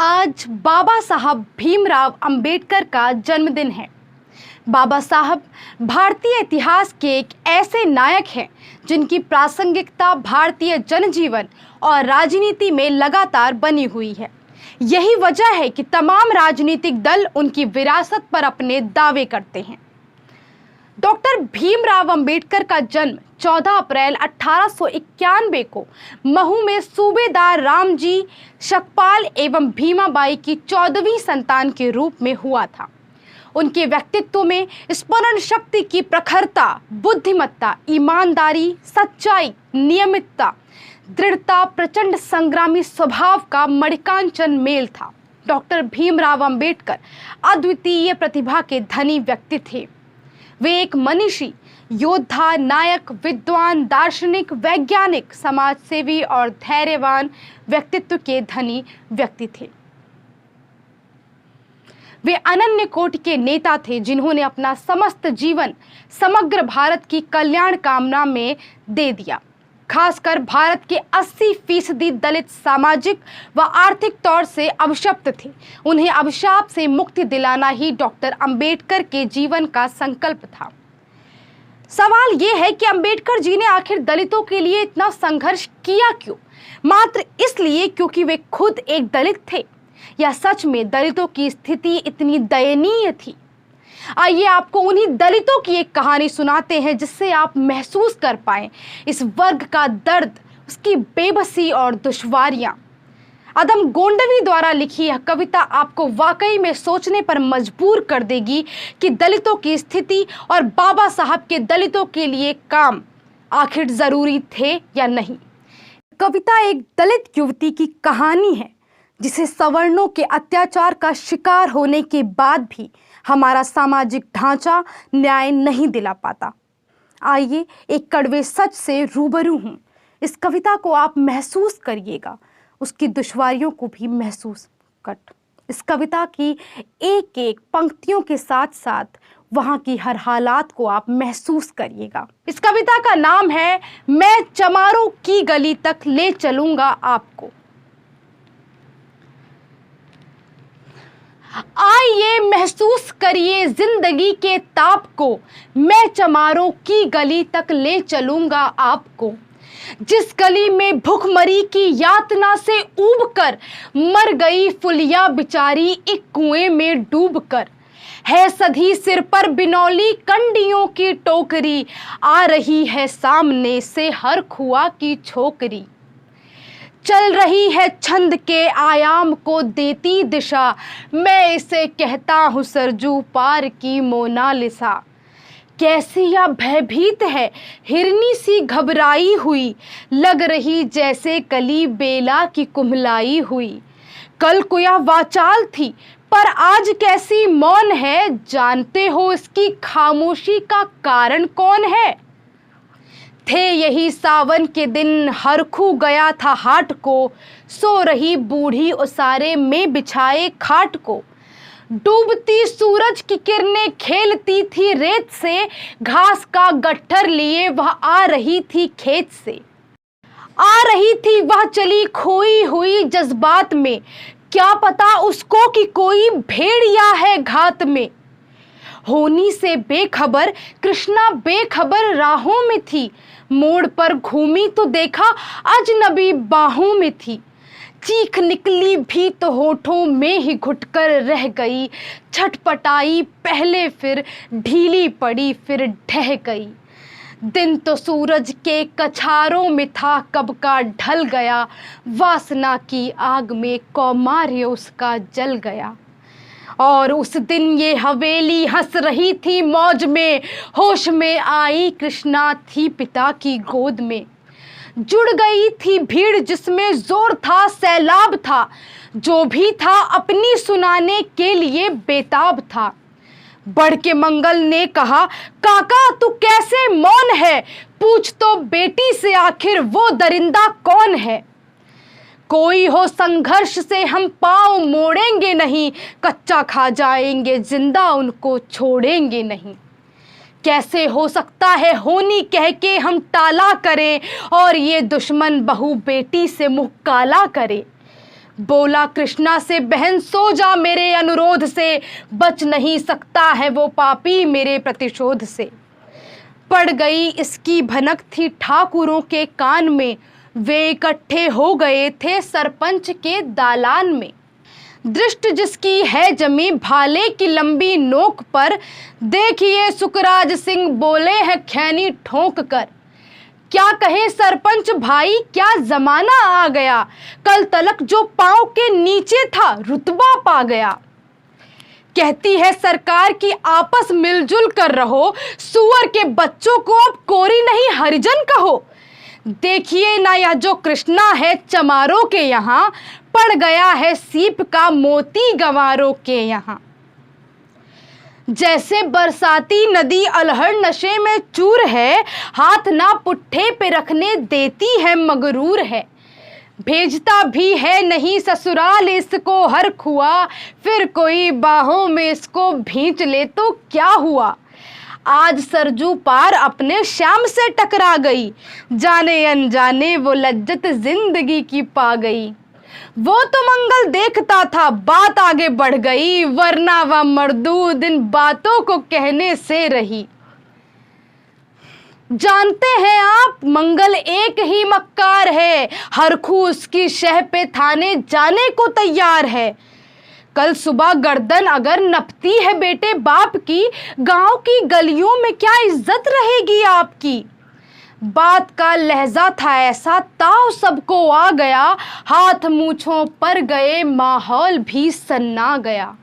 आज बाबा साहब भीमराव अंबेडकर का जन्मदिन है। बाबा साहब भारतीय इतिहास के एक ऐसे नायक हैं जिनकी प्रासंगिकता भारतीय जनजीवन और राजनीति में लगातार बनी हुई है। यही वजह है कि तमाम राजनीतिक दल उनकी विरासत पर अपने दावे करते हैं। डॉक्टर भीमराव अंबेडकर का जन्म 14 अप्रैल 1891 को महू में सूबेदार रामजी शकपाल एवं भीमाबाई की 14वीं संतान के रूप में हुआ था। उनके व्यक्तित्व में स्मरण शक्ति की प्रखरता, बुद्धिमत्ता, ईमानदारी, सच्चाई, नियमितता, दृढ़ता, प्रचंड संग्रामी स्वभाव का मणिकांचन मेल था। डॉक्टर भीमराव अंबेडकर अद्वितीय प्रतिभा के धनी व्यक्ति थे। वे एक मनीषी, योद्धा, नायक, विद्वान, दार्शनिक, वैज्ञानिक, समाजसेवी और धैर्यवान व्यक्तित्व के धनी व्यक्ति थे। वे अनन्य कोटि के नेता थे जिन्होंने अपना समस्त जीवन समग्र भारत की कल्याण कामना में दे दिया। खासकर भारत के 80% दलित सामाजिक व आर्थिक तौर से अभिशप्त थे। उन्हें अभिशाप से मुक्ति दिलाना ही डॉक्टर अंबेडकर के जीवन का संकल्प था। सवाल ये है कि अंबेडकर जी ने आखिर दलितों के लिए इतना संघर्ष किया क्यों? मात्र इसलिए क्योंकि वे खुद एक दलित थे, या सच में दलितों की स्थिति इतनी दयनीय थी? आइए आपको उन्हीं दलितों की एक कहानी सुनाते हैं जिससे आप महसूस कर पाएं इस वर्ग का दर्द, उसकी बेबसी और दुश्वारियां। अदम गोंडवी द्वारा लिखी यह कविता आपको वाकई में सोचने पर मजबूर कर देगी कि दलितों की स्थिति और बाबा साहब के दलितों के लिए काम आखिर जरूरी थे या नहीं। कविता एक दलित युवती की कहानी है जिसे सवर्णों के अत्याचार का शिकार होने के बाद भी हमारा सामाजिक ढांचा न्याय नहीं दिला पाता। आइए एक कड़वे सच से रूबरू हूँ। इस कविता को आप महसूस करिएगा, उसकी दुश्वारियों को भी महसूस कर। इस कविता की एक एक पंक्तियों के साथ साथ वहाँ की हर हालात को आप महसूस करिएगा। इस कविता का नाम है मैं चमारों की गली तक ले चलूंगा आपको। आइए महसूस करिए जिंदगी के ताप को, मैं चमारों की गली तक ले चलूंगा आपको। जिस गली में भूखमरी की यातना से ऊबकर मर गई फुलिया बिचारी एक कुएं में डूबकर। है सधी सिर पर बिनौली कंडियों की टोकरी, आ रही है सामने से हर खुआ की छोकरी। चल रही है छंद के आयाम को देती दिशा, मैं इसे कहता हूँ सरजू पार की मोनालिसा। कैसी या भयभीत है हिरनी सी घबराई हुई, लग रही जैसे कली बेला की कुम्हलाई हुई। कल को यह वाचाल थी पर आज कैसी मौन है, जानते हो इसकी खामोशी का कारण कौन है? थे यही सावन के दिन हरखू गया था हाट को, सो रही बूढ़ी उसारे में बिछाए खाट को। डूबती सूरज की किरणें खेलती थी रेत से, घास का गट्ठर लिए वह आ रही थी खेत से। आ रही थी वह चली खोई हुई जज्बात में, क्या पता उसको कि कोई भेड़िया है घात में। होनी से बेखबर कृष्णा बेखबर राहों में थी, मोड़ पर घूमी तो देखा अजनबी बाहों में थी। चीख निकली भी तो होठों में ही घुटकर रह गई, छटपटाई पहले फिर ढीली पड़ी फिर ढह गई। दिन तो सूरज के कछारों में था कब का ढल गया, वासना की आग में कौमार्य उसका जल गया। और उस दिन ये हवेली हंस रही थी मौज में, होश में आई कृष्णा थी पिता की गोद में। जुड़ गई थी भीड़ जिसमें जोर था सैलाब था, जो भी था अपनी सुनाने के लिए बेताब था। बढ़ के मंगल ने कहा काका तू कैसे मौन है, पूछ तो बेटी से आखिर वो दरिंदा कौन है। कोई हो संघर्ष से हम पाँव मोड़ेंगे नहीं, कच्चा खा जाएंगे जिंदा उनको छोड़ेंगे नहीं। कैसे हो सकता है होनी कह के हम टाला करें, और ये दुश्मन बहू बेटी से मुँह काला करे। बोला कृष्णा से, बहन सो जा मेरे अनुरोध से, बच नहीं सकता है वो पापी मेरे प्रतिशोध से। पड़ गई इसकी भनक थी ठाकुरों के कान में, वे इकट्ठे हो गए थे सरपंच के दालान में। दृष्ट जिसकी है जमी भाले की लंबी नोक पर, देखिए सुखराज सिंह बोले हैं खैनी ठोंक कर। क्या कहे सरपंच भाई क्या जमाना आ गया, कल तलक जो पांव के नीचे था रुतबा पा गया। कहती है सरकार की आपस मिलजुल कर रहो, सुअर के बच्चों को अब कोरी नहीं हरिजन कहो। देखिए ना यह जो कृष्णा है चमारों के यहाँ, पड़ गया है सीप का मोती गंवारों के यहाँ। जैसे बरसाती नदी अलहड़ नशे में चूर है, हाथ ना पुट्ठे पे रखने देती है मगरूर है। भेजता भी है नहीं ससुराल इसको हर खुआ, फिर कोई बाहों में इसको भींच ले तो क्या हुआ। आज सरजू पार अपने श्याम से टकरा गई, जाने अनजाने वो लज्जत जिंदगी की पा गई। वो तो मंगल देखता था बात आगे बढ़ गई, वरना वह मर्दूद इन बातों को कहने से रही। जानते हैं आप मंगल एक ही मक्कार है, हर खू उसकी शह पे थाने जाने को तैयार है। कल सुबह गर्दन अगर नपती है बेटे बाप की, गांव की गलियों में क्या इज्जत रहेगी आपकी। बात का लहजा था ऐसा ताव सबको आ गया, हाथ मूंछों पर गए माहौल भी सन्ना गया।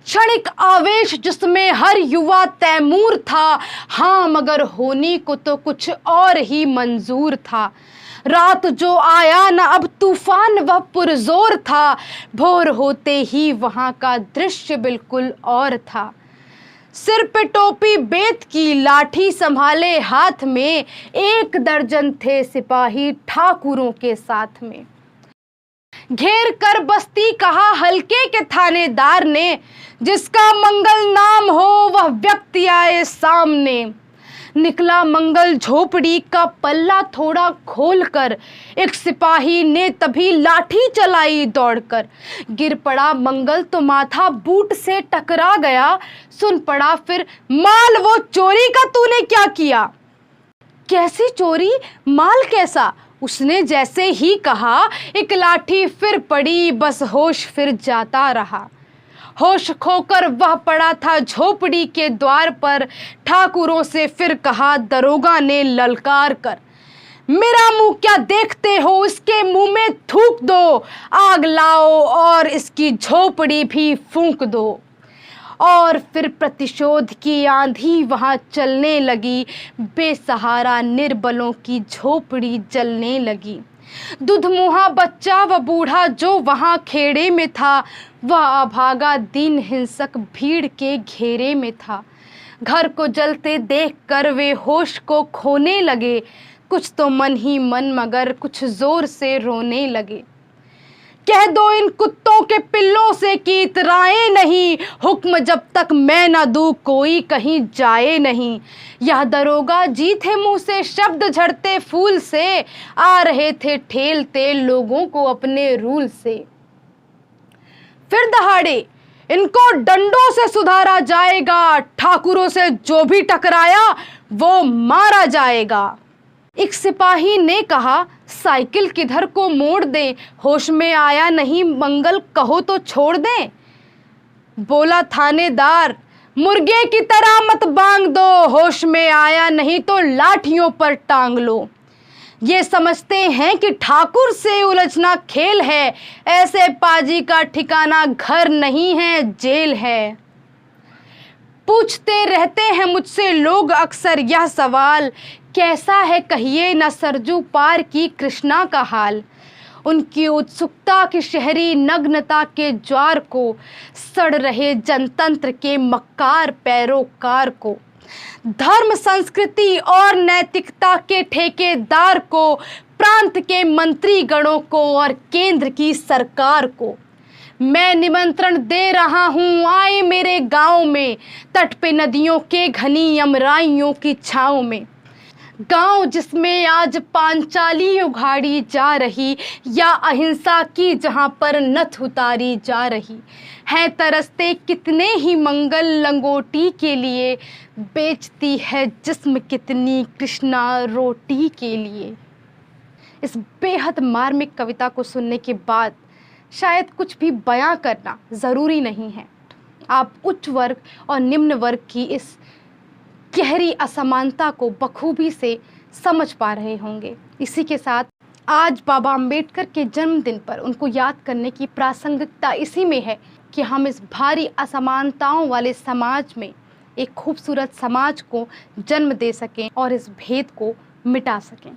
क्षणिक आवेश जिसमें हर युवा तैमूर था, हाँ मगर होनी को तो कुछ और ही मंजूर था। रात जो आया न अब तूफान वह पुरजोर था, भोर होते ही वहाँ का दृश्य बिल्कुल और था। सिर पे टोपी बेत की लाठी संभाले हाथ में, 1 दर्जन थे सिपाही ठाकुरों के साथ में। घेर कर बस्ती कहा हल्के के थानेदार ने, जिसका मंगल नाम हो वह व्यक्ति आए सामने। निकला मंगल झोपड़ी का पल्ला थोड़ा खोलकर, एक सिपाही ने तभी लाठी चलाई दौड़कर। गिर पड़ा मंगल तो माथा बूट से टकरा गया, सुन पड़ा फिर माल वो चोरी का तूने क्या किया। कैसी चोरी माल कैसा, उसने जैसे ही कहा एक लाठी फिर पड़ी, बस होश फिर जाता रहा। होश खोकर वह पड़ा था झोपड़ी के द्वार पर, ठाकुरों से फिर कहा दरोगा ने ललकार कर, मेरा मुंह क्या देखते हो, इसके मुंह में थूक दो, आग लाओ और इसकी झोपड़ी भी फूंक दो। और फिर प्रतिशोध की आंधी वहाँ चलने लगी, बेसहारा निर्बलों की झोपड़ी जलने लगी। दुधमुहा बच्चा व बूढ़ा जो वहाँ खेड़े में था, वह अभागा दीन हिंसक भीड़ के घेरे में था। घर को जलते देखकर वे होश को खोने लगे, कुछ तो मन ही मन मगर कुछ जोर से रोने लगे। कह दो इन कुत्तों के पिल्लों से कि इतराए नहीं, हुक्म जब तक मैं न दूं कोई कहीं जाए नहीं। यह दरोगा जी थे मुंह से शब्द झड़ते फूल से, आ रहे थे ठेलते लोगों को अपने रूल से। फिर दहाड़े इनको डंडों से सुधारा जाएगा, ठाकुरों से जो भी टकराया वो मारा जाएगा। एक सिपाही ने कहा साइकिल किधर को मोड़ दें, होश में आया नहीं मंगल कहो तो छोड़ दें। बोला थानेदार मुर्गे की तरह मत बांग दो, होश में आया नहीं तो लाठियों पर टांग लो। ये समझते हैं कि ठाकुर से उलझना खेल है, ऐसे पाजी का ठिकाना घर नहीं है जेल है। पूछते रहते हैं मुझसे लोग अक्सर यह सवाल, कैसा है कहिए न सरजू पार की कृष्णा का हाल। उनकी उत्सुकता की शहरी नग्नता के ज्वार को, सड़ रहे जनतंत्र के मक्कार पैरोकार को, धर्म संस्कृति और नैतिकता के ठेकेदार को, प्रांत के मंत्री गणों को और केंद्र की सरकार को मैं निमंत्रण दे रहा हूँ, आए मेरे गांव में, तट पे नदियों के घनी अमराइयों की छाँव में। गांव जिसमें आज पांचाली उघाड़ी जा रही, या अहिंसा की जहां पर नथ उतारी जा रही है, तरसते कितने ही मंगल लंगोटी के लिए, बेचती है जिस्म कितनी कृष्णा रोटी के लिए। इस बेहद मार्मिक कविता को सुनने के बाद शायद कुछ भी बयां करना ज़रूरी नहीं है। आप उच्च वर्ग और निम्न वर्ग की इस गहरी असमानता को बखूबी से समझ पा रहे होंगे। इसी के साथ आज बाबा अंबेडकर के जन्मदिन पर उनको याद करने की प्रासंगिकता इसी में है कि हम इस भारी असमानताओं वाले समाज में एक खूबसूरत समाज को जन्म दे सकें और इस भेद को मिटा सकें।